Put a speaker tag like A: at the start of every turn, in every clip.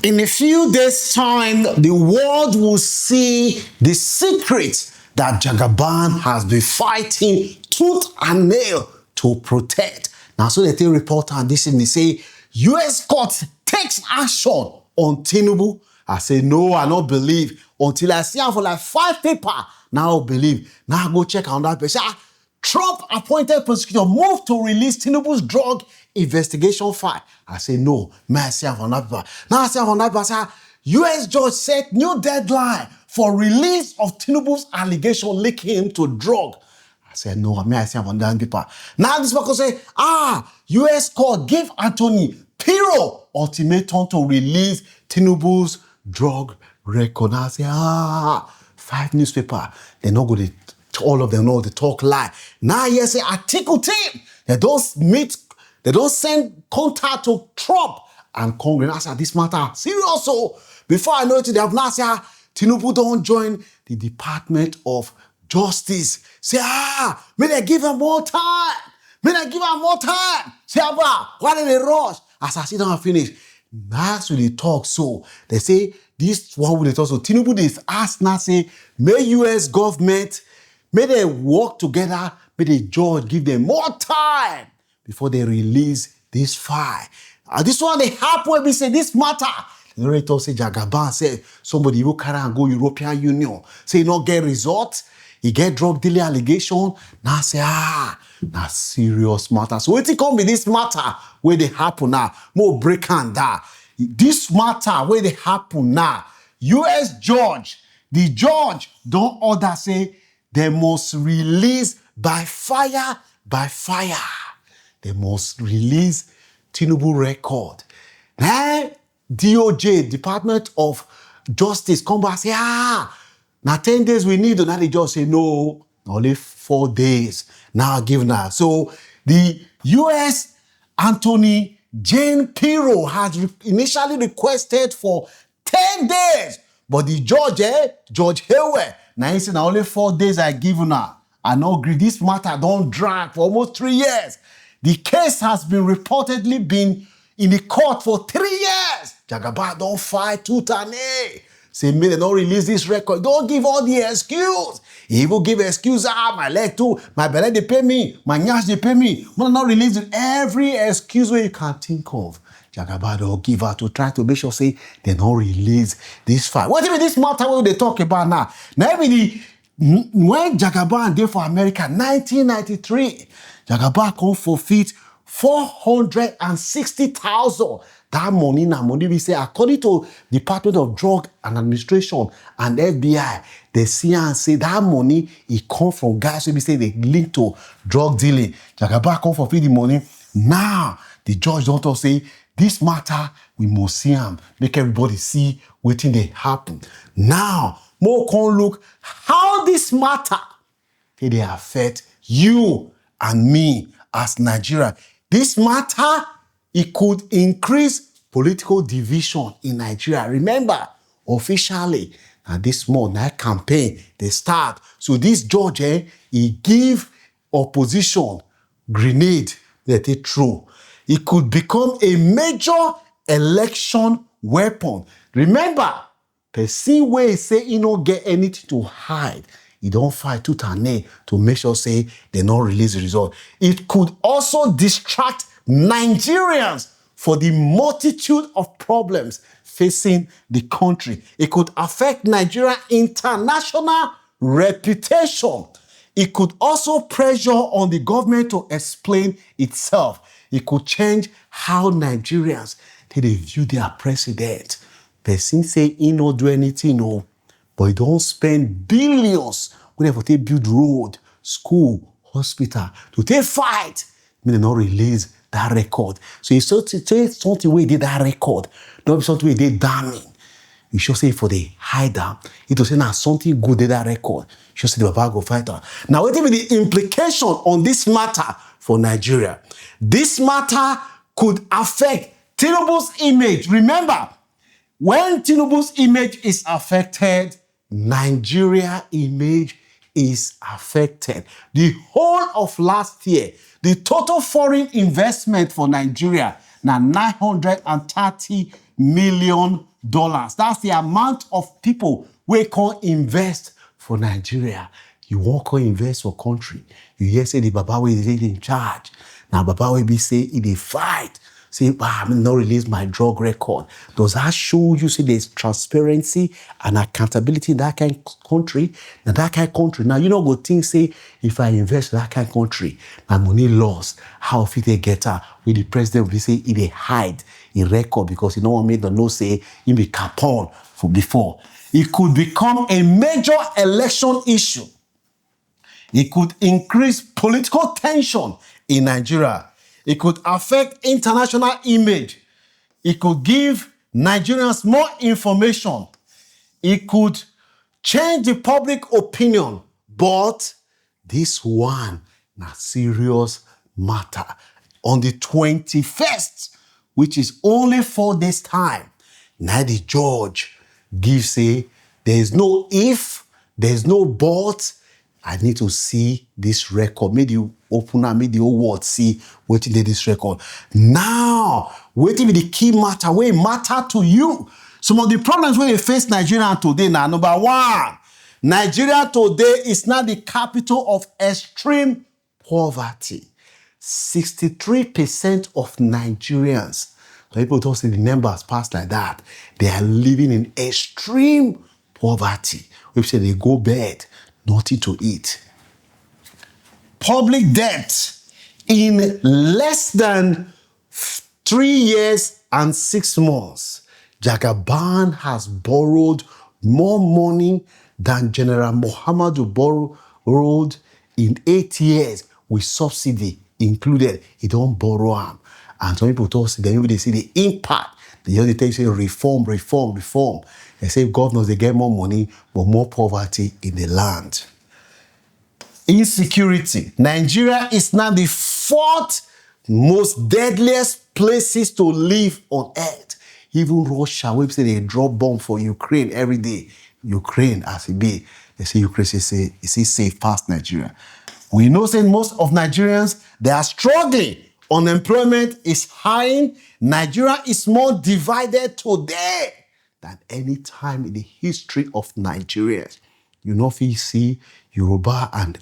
A: In a few days' time, the world will see the secret that Jagaban has been fighting tooth and nail to protect. Now, so they tell reporter and this evening say, U.S. court takes action on Tinubu. I say, no, I don't believe. Until I see him for like 5 paper, now I believe. Now I go check on that person. Trump appointed prosecutor moved to release Tinubu's drug investigation file. I say, no, may I see him on that paper. Now I see him on that paper. U.S. judge set new deadline for release of Tinubu's allegation linking him to drug. I said, no, may I see him on that paper. Now this person say, U.S. court give Anthony Pirro ultimatum to release Tinubu's drug record. Now I say, 5 newspapers. They're not going to, all of them know they talk lie. Now yes, say article team. They don't meet, they don't send contact to Trump and Congress. I said, this matter serious. So before I know it, they have now said, Tinubu don't join the Department of Justice. Say, may they give him more time. May they give him more time. Say, why did they rush? As I sit down and finish, that's when they talk. So they say, this one will they talk. So Tinubu is asked now, say, may U.S. government, may they work together, may the judge give them more time before they release this file. This one they happen when we say this matter. The narrator say Jagaban say somebody will carry and go European Union. Say not get result. He get drug dealing allegation. Now say now serious matter. So what it come with this matter where they happen now? More break and that. This matter where they happen now. U.S. judge, the judge don't order say they must release by fire, by fire. They must release Tinubu record. Now, DOJ, Department of Justice, come back and say, now 10 days we need. Now they just say, no, only 4 days. Now give now. So the U.S. Anthony Jane Pirro has initially requested for 10 days. But the judge, Judge Hayward, now he said, now only 4 days I give now. I no agree. This matter don't drag for almost 3 years. The case has been reportedly been in the court for 3 years. Jagaban don't fight tooth and nail. Say, may they not release this record. Don't give all the excuse. He will give excuse. My leg too. My belly, they pay me. My nyash, they pay me. But not release it. Every excuse where you can think of. Jagaban don't give out to try to make sure, say, they don't release this file. What if this matter what they talk about now? Now, when Jagaban did for America, 1993, Jagaban come forfeit 460,000. That money, now money we say, according to Department of Drug and Administration and FBI, they see and say that money it come from guys who we say they link to drug dealing. Jagaban come forfeit the money. Now the judge don't say this matter we must see him, make everybody see what thing they happen. Now more can look how this matter they affect you and me as Nigeria. This matter, it could increase political division in Nigeria. Remember, officially, and this month, that campaign, they start. So this judge, he give opposition grenade that they throw. It could become a major election weapon. Remember, the same way say he don't get anything to hide. He don't fight tooth and nail to make sure say they not release the result. It could also distract Nigerians for the multitude of problems facing the country. It could affect Nigeria's international reputation. It could also pressure on the government to explain itself. It could change how Nigerians they view their president. Person say he no do anything, no. But he don't spend billions whenever they build road, school, hospital, to take fight. May they not release that record. So if something where he did that record, not something where he did damning. You should say for the hide down. It will say now something good did that record. You should say the Baba go fighter. Now what will be the implication on this matter for Nigeria? This matter could affect Tinubu's image. Remember, when Tinubu's image is affected, Nigeria image is affected. The whole of last year, the total foreign investment for Nigeria now $930 million. That's the amount of people we can invest for Nigeria. You won't go invest for country. You hear say the Baba will be in charge. Now Baba will be say in a fight. Say, I'm not release my drug record. Does that show you see there's transparency and accountability in that kind of country? Now that kind of country. Now you know go think say if I invest in that kind of country, my money lost. How fit they get her? With the president will say he they hide a record because he no one made the no say he be capon for before. It could become a major election issue. It could increase political tension in Nigeria. It could affect international image. It could give Nigerians more information. It could change the public opinion. But this one, na serious matter. On the 21st, which is only 4 days time, now the judge gives say, there is no if, there is no but. I need to see this record. Make the opener, make the whole world see what did this record. Now, what be the key matter? What matter to you? Some of the problems when you face Nigeria today now, number one, Nigeria today is now the capital of extreme poverty. 63% of Nigerians, people don't see the numbers pass like that, they are living in extreme poverty. We say they go bed, nothing to eat. Public debt in less than 3 years and 6 months. Jagaban has borrowed more money than General Muhammadu borrowed in 8 years with subsidy included. He don't borrow them. And some people talk, then they see the impact. They only say reform. They say governors, they get more money, but more poverty in the land. Insecurity. Nigeria is now the 4th most deadliest places to live on earth. Even Russia, we say they drop bomb for Ukraine every day. Ukraine, as it be, they say Ukraine is safe past Nigeria. We know say most of Nigerians, they are struggling. Unemployment is high. Nigeria is more divided today than any time in the history of Nigeria. You know, if you see Yoruba and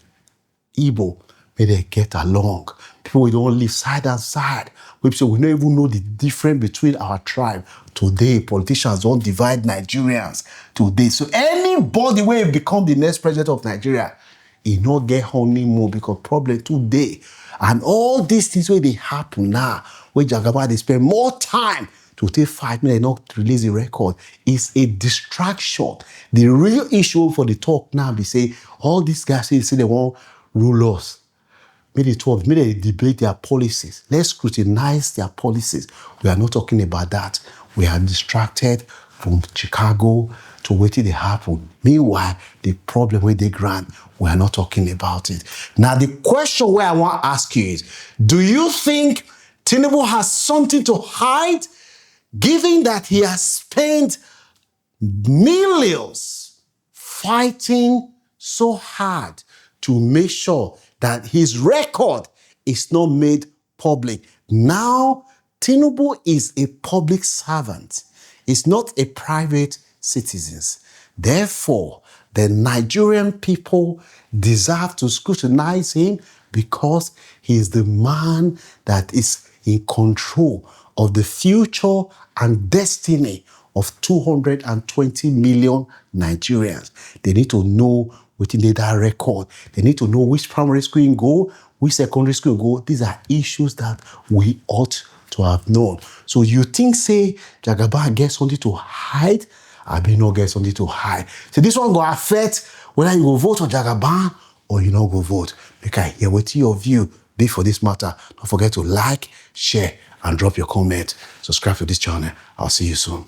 A: Igbo, may they get along. People don't live side and side. We don't even know the difference between our tribe. Today, politicians don't divide Nigerians today. So anybody will become the next president of Nigeria, he not get honeymoon because problem today. And all these things where they happen now, where Jagaban they spend more time to take 5 minutes not release the record, is a distraction. The real issue for the talk now, they say, all these guys say they want rule us. May they debate their policies. Let's scrutinize their policies. We are not talking about that. We are distracted from Chicago to waiting to happen. Meanwhile, the problem with the grant, we are not talking about it. Now, the question where I want to ask you is, do you think Tinubu has something to hide, given that he has spent millions fighting so hard to make sure that his record is not made public? Now, Tinubu is a public servant. He's not a private citizen. Therefore, the Nigerian people deserve to scrutinize him because he is the man that is in control of the future and destiny of 220 million Nigerians. They need to know within that record. They need to know which primary school you go, which secondary school you go. These are issues that we ought to have known. So you think, say, Jagaban gets something to hide? I may not get something to hide. So this one will affect whether you go vote for Jagaban or you not go vote. Because I hear what your view be for this matter. Don't forget to like, share, and drop your comment. Subscribe to this channel. I'll see you soon.